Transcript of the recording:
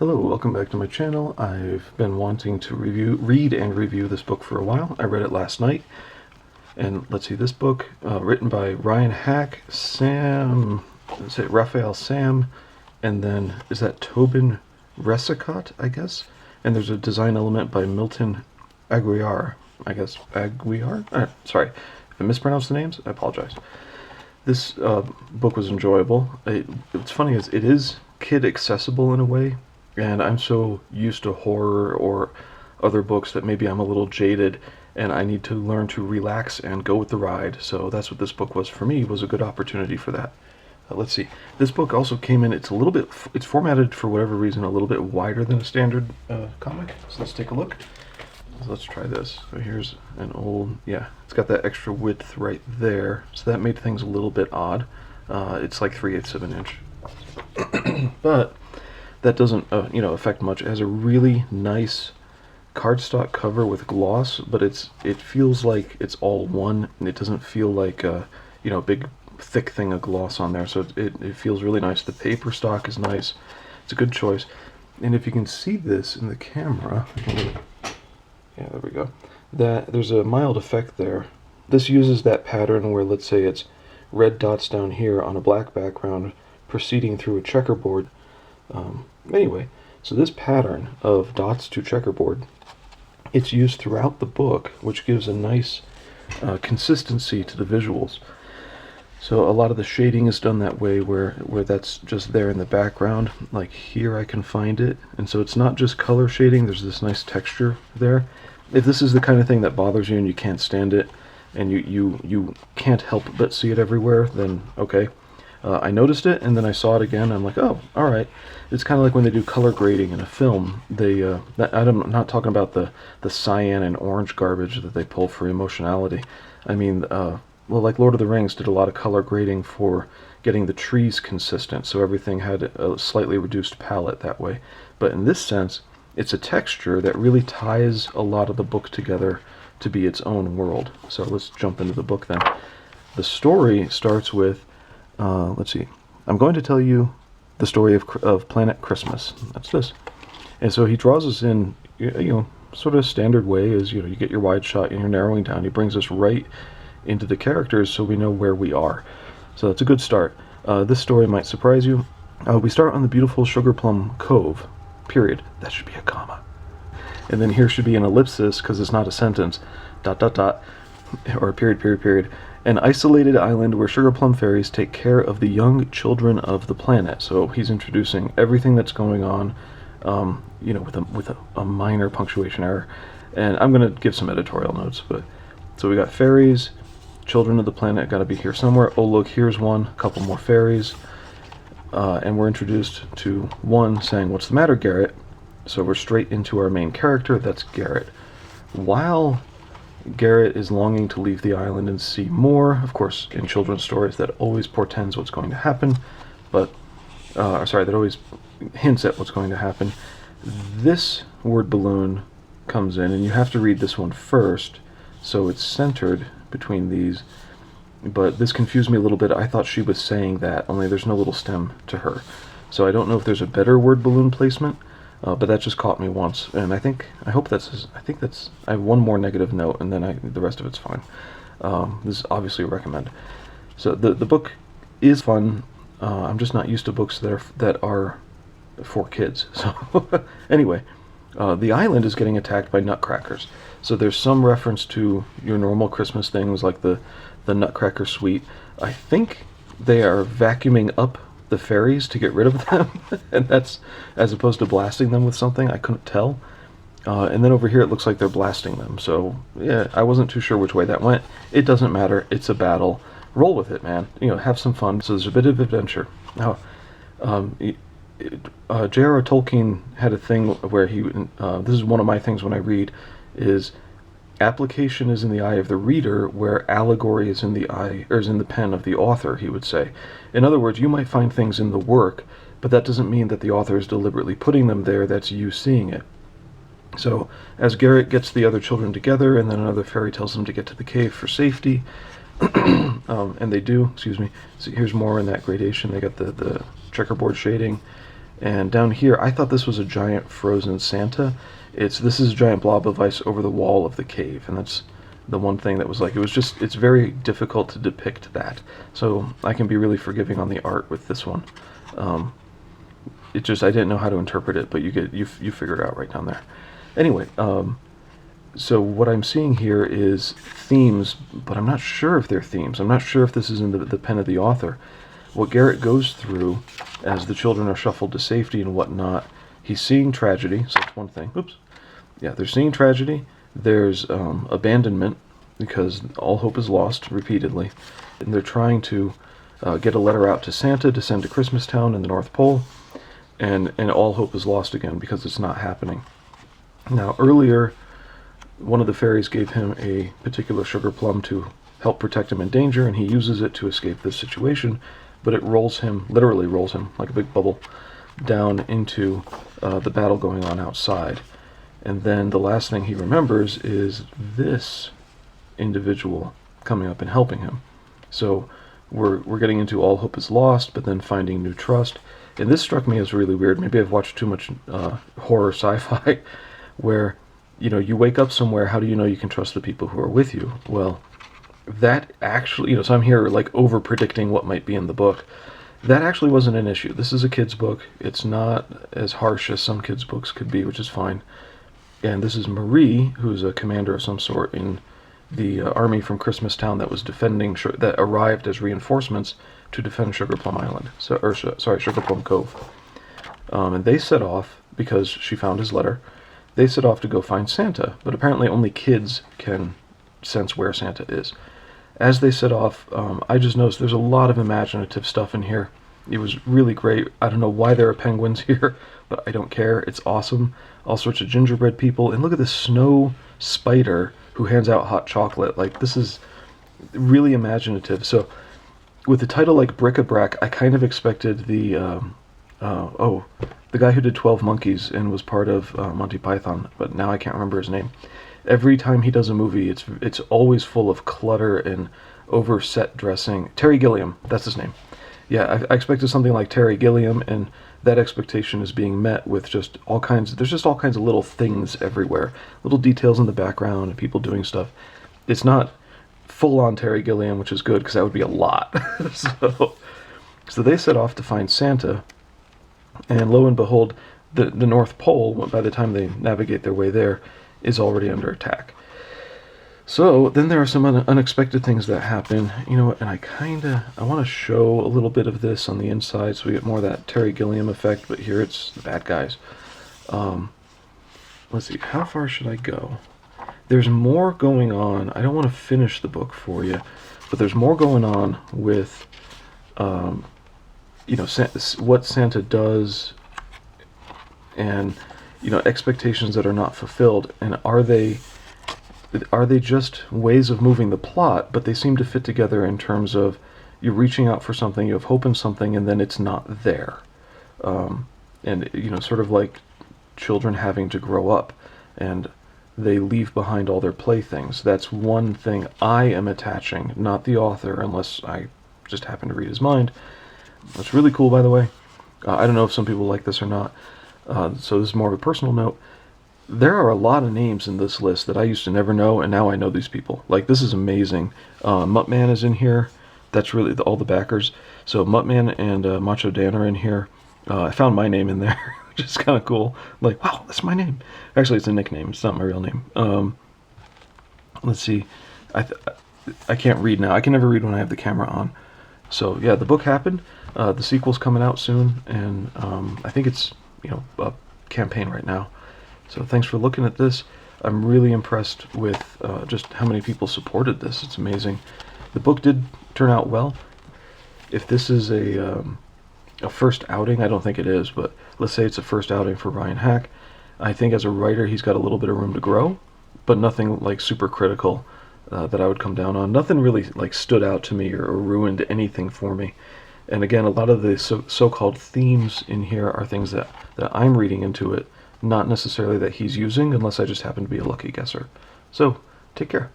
Hello, welcome back to my channel. I've been wanting to read and review this book for a while. I read it last night, and let's see, this book, written by Ryan Hack, Raphael Sam, and then, is that Tobin Resicott, I guess? And there's a design element by Milton Aguiar, I guess. Aguiar? Sorry, if I mispronounced the names, I apologize. This book was enjoyable. What's funny is it is kid accessible in a way, and I'm so used to horror or other books that maybe I'm a little jaded and I need to learn to relax and go with the ride. So that's what this book was for me, was a good opportunity for that. Let's see. This book also came in, it's formatted for whatever reason a little bit wider than a standard comic. So let's take a look. So let's try this. So here's an old, yeah, it's got that extra width right there. So that made things a little bit odd. It's like 3/8 of an inch. But that doesn't affect much. It has a really nice cardstock cover with gloss, but it feels like it's all one, and it doesn't feel like a big thick thing of gloss on there. So it feels really nice. The paper stock is nice. It's a good choice. And if you can see this in the camera, yeah, there we go. There's a mild effect there. This uses that pattern where, let's say, it's red dots down here on a black background proceeding through a checkerboard. Anyway, so this pattern of dots to checkerboard, it's used throughout the book, which gives a nice consistency to the visuals. So a lot of the shading is done that way, where that's just there in the background. Like here I can find it, and so it's not just color shading, there's this nice texture there. If this is the kind of thing that bothers you and you can't stand it, and you can't help but see it everywhere, then okay. I noticed it, and then I saw it again. I'm like, oh, all right. It's kind of like when they do color grading in a film. I'm not talking about the cyan and orange garbage that they pull for emotionality. I mean, well, like Lord of the Rings did a lot of color grading for getting the trees consistent, so everything had a slightly reduced palette that way. But in this sense, it's a texture that really ties a lot of the book together to be its own world. So let's jump into the book then. The story starts with, let's see, I'm going to tell you the story of Planet Christmas. That's this. And so he draws us in, sort of standard way is, you get your wide shot and you're narrowing down. He brings us right into the characters so we know where we are. So that's a good start. This story might surprise you. We start on the beautiful Sugar Plum Cove, period. That should be a comma. And then here should be an ellipsis because it's not a sentence, ... or a period. An isolated island where sugar plum fairies take care of the young children of the planet. So he's introducing everything that's going on, with a minor punctuation error. And I'm going to give some editorial notes. But so we got fairies, children of the planet, got to be here somewhere. Oh, look, here's one, a couple more fairies. And we're introduced to one saying, "What's the matter, Garret?" So we're straight into our main character, that's Garret. While Garret is longing to leave the island and see more. Of course, in children's stories, that always portends what's going to happen, but, that always hints at what's going to happen. This word balloon comes in, and you have to read this one first, so it's centered between these, but this confused me a little bit. I thought she was saying that, only there's no little stem to her. So I don't know if there's a better word balloon placement, but that just caught me once, and I have one more negative note, and then the rest of it's fine. This is obviously a recommend. So the book is fun. I'm just not used to books that are for kids. So anyway, the island is getting attacked by nutcrackers. So there's some reference to your normal Christmas things like the Nutcracker Suite. I think they are vacuuming up the fairies to get rid of them, and that's as opposed to blasting them with something. I couldn't tell. And then over here it looks like they're blasting them. So yeah, I wasn't too sure which way that went. It doesn't matter. It's a battle. Roll with it, man. Have some fun. So there's a bit of adventure. Now, J.R.R. Tolkien had a thing where this is one of my things when I read, is application is in the eye of the reader, where allegory is in the eye, or is in the pen of the author, he would say. In other words, you might find things in the work, but that doesn't mean that the author is deliberately putting them there, that's you seeing it. So, as Garret gets the other children together, and then another fairy tells them to get to the cave for safety, and they do, excuse me, so here's more in that gradation. They got the checkerboard shading, And down here, I thought this was a giant frozen Santa. This is a giant blob of ice over the wall of the cave, and that's the one thing that was like, it's very difficult to depict that. So I can be really forgiving on the art with this one. I didn't know how to interpret it, but you figure it out right down there. Anyway, so what I'm seeing here is themes, but I'm not sure if they're themes. I'm not sure if this is in the pen of the author. What Garret goes through as the children are shuffled to safety and whatnot, he's seeing tragedy, so that's one thing. Oops. Yeah, they're seeing tragedy. There's abandonment, because all hope is lost repeatedly. And they're trying to get a letter out to Santa to send to Christmas Town in the North Pole, and all hope is lost again because it's not happening. Now, earlier, one of the fairies gave him a particular sugar plum to help protect him in danger, and he uses it to escape this situation, but it literally rolls him, like a big bubble, down into the battle going on outside. And then the last thing he remembers is this individual coming up and helping him. So we're getting into all hope is lost, but then finding new trust. And this struck me as really weird. Maybe I've watched too much horror sci-fi, where, you wake up somewhere, how do you know you can trust the people who are with you? Well, that actually, so I'm here like over predicting what might be in the book. That actually wasn't an issue. This is a kid's book. It's not as harsh as some kids' books could be, which is fine. And this is Marie, who's a commander of some sort in the army from Christmas Town that was that arrived as reinforcements to defend Sugar Plum Island. Sugar Plum Cove. And they set off, because she found his letter, they set off to go find Santa, but apparently only kids can sense where Santa is. As they set off, I just noticed there's a lot of imaginative stuff in here. It was really great. I don't know why there are penguins here, but I don't care. It's awesome. All sorts of gingerbread people. And look at this snow spider who hands out hot chocolate. Like, this is really imaginative. So with a title like Bric-A-Brac, I kind of expected the guy who did 12 Monkeys and was part of Monty Python, but now I can't remember his name. Every time he does a movie, it's always full of clutter and over-set dressing. Terry Gilliam, that's his name. Yeah, I expected something like Terry Gilliam, and that expectation is being met with there's just all kinds of little things everywhere. Little details in the background and people doing stuff. It's not full-on Terry Gilliam, which is good, because that would be a lot. So they set off to find Santa, and lo and behold, the North Pole, by the time they navigate their way there, is already under attack. So then there are some unexpected things that happen, and I want to show a little bit of this on the inside so we get more of that Terry Gilliam effect, but here it's the bad guys. Let's see, how far should I go? There's more going on. I don't want to finish the book for you, but there's more going on with, what Santa does, and expectations that are not fulfilled, and are they just ways of moving the plot, but they seem to fit together in terms of you're reaching out for something, you have hope in something, and then it's not there. And sort of like children having to grow up, and they leave behind all their playthings. That's one thing I am attaching, not the author, unless I just happen to read his mind. That's really cool, by the way. I don't know if some people like this or not. So this is more of a personal note. There are a lot of names in this list that I used to never know, and now I know these people. Like, this is amazing. Muttman is in here. That's really all the backers. So Muttman and Macho Dan are in here. I found my name in there, which is kind of cool. Like, wow, that's my name. Actually, it's a nickname. It's not my real name. Let's see. I can't read now. I can never read when I have the camera on. So yeah, the book happened. The sequel's coming out soon, and I think it's a campaign right now. So thanks for looking at this. I'm really impressed with just how many people supported this. It's amazing. The book did turn out well. If this is a first outing, I don't think it is, but let's say it's a first outing for Ryan Hack. I think as a writer, he's got a little bit of room to grow, but nothing like super critical that I would come down on. Nothing really like stood out to me or ruined anything for me. And again, a lot of the so-called themes in here are things that I'm reading into it, not necessarily that he's using, unless I just happen to be a lucky guesser. So, take care.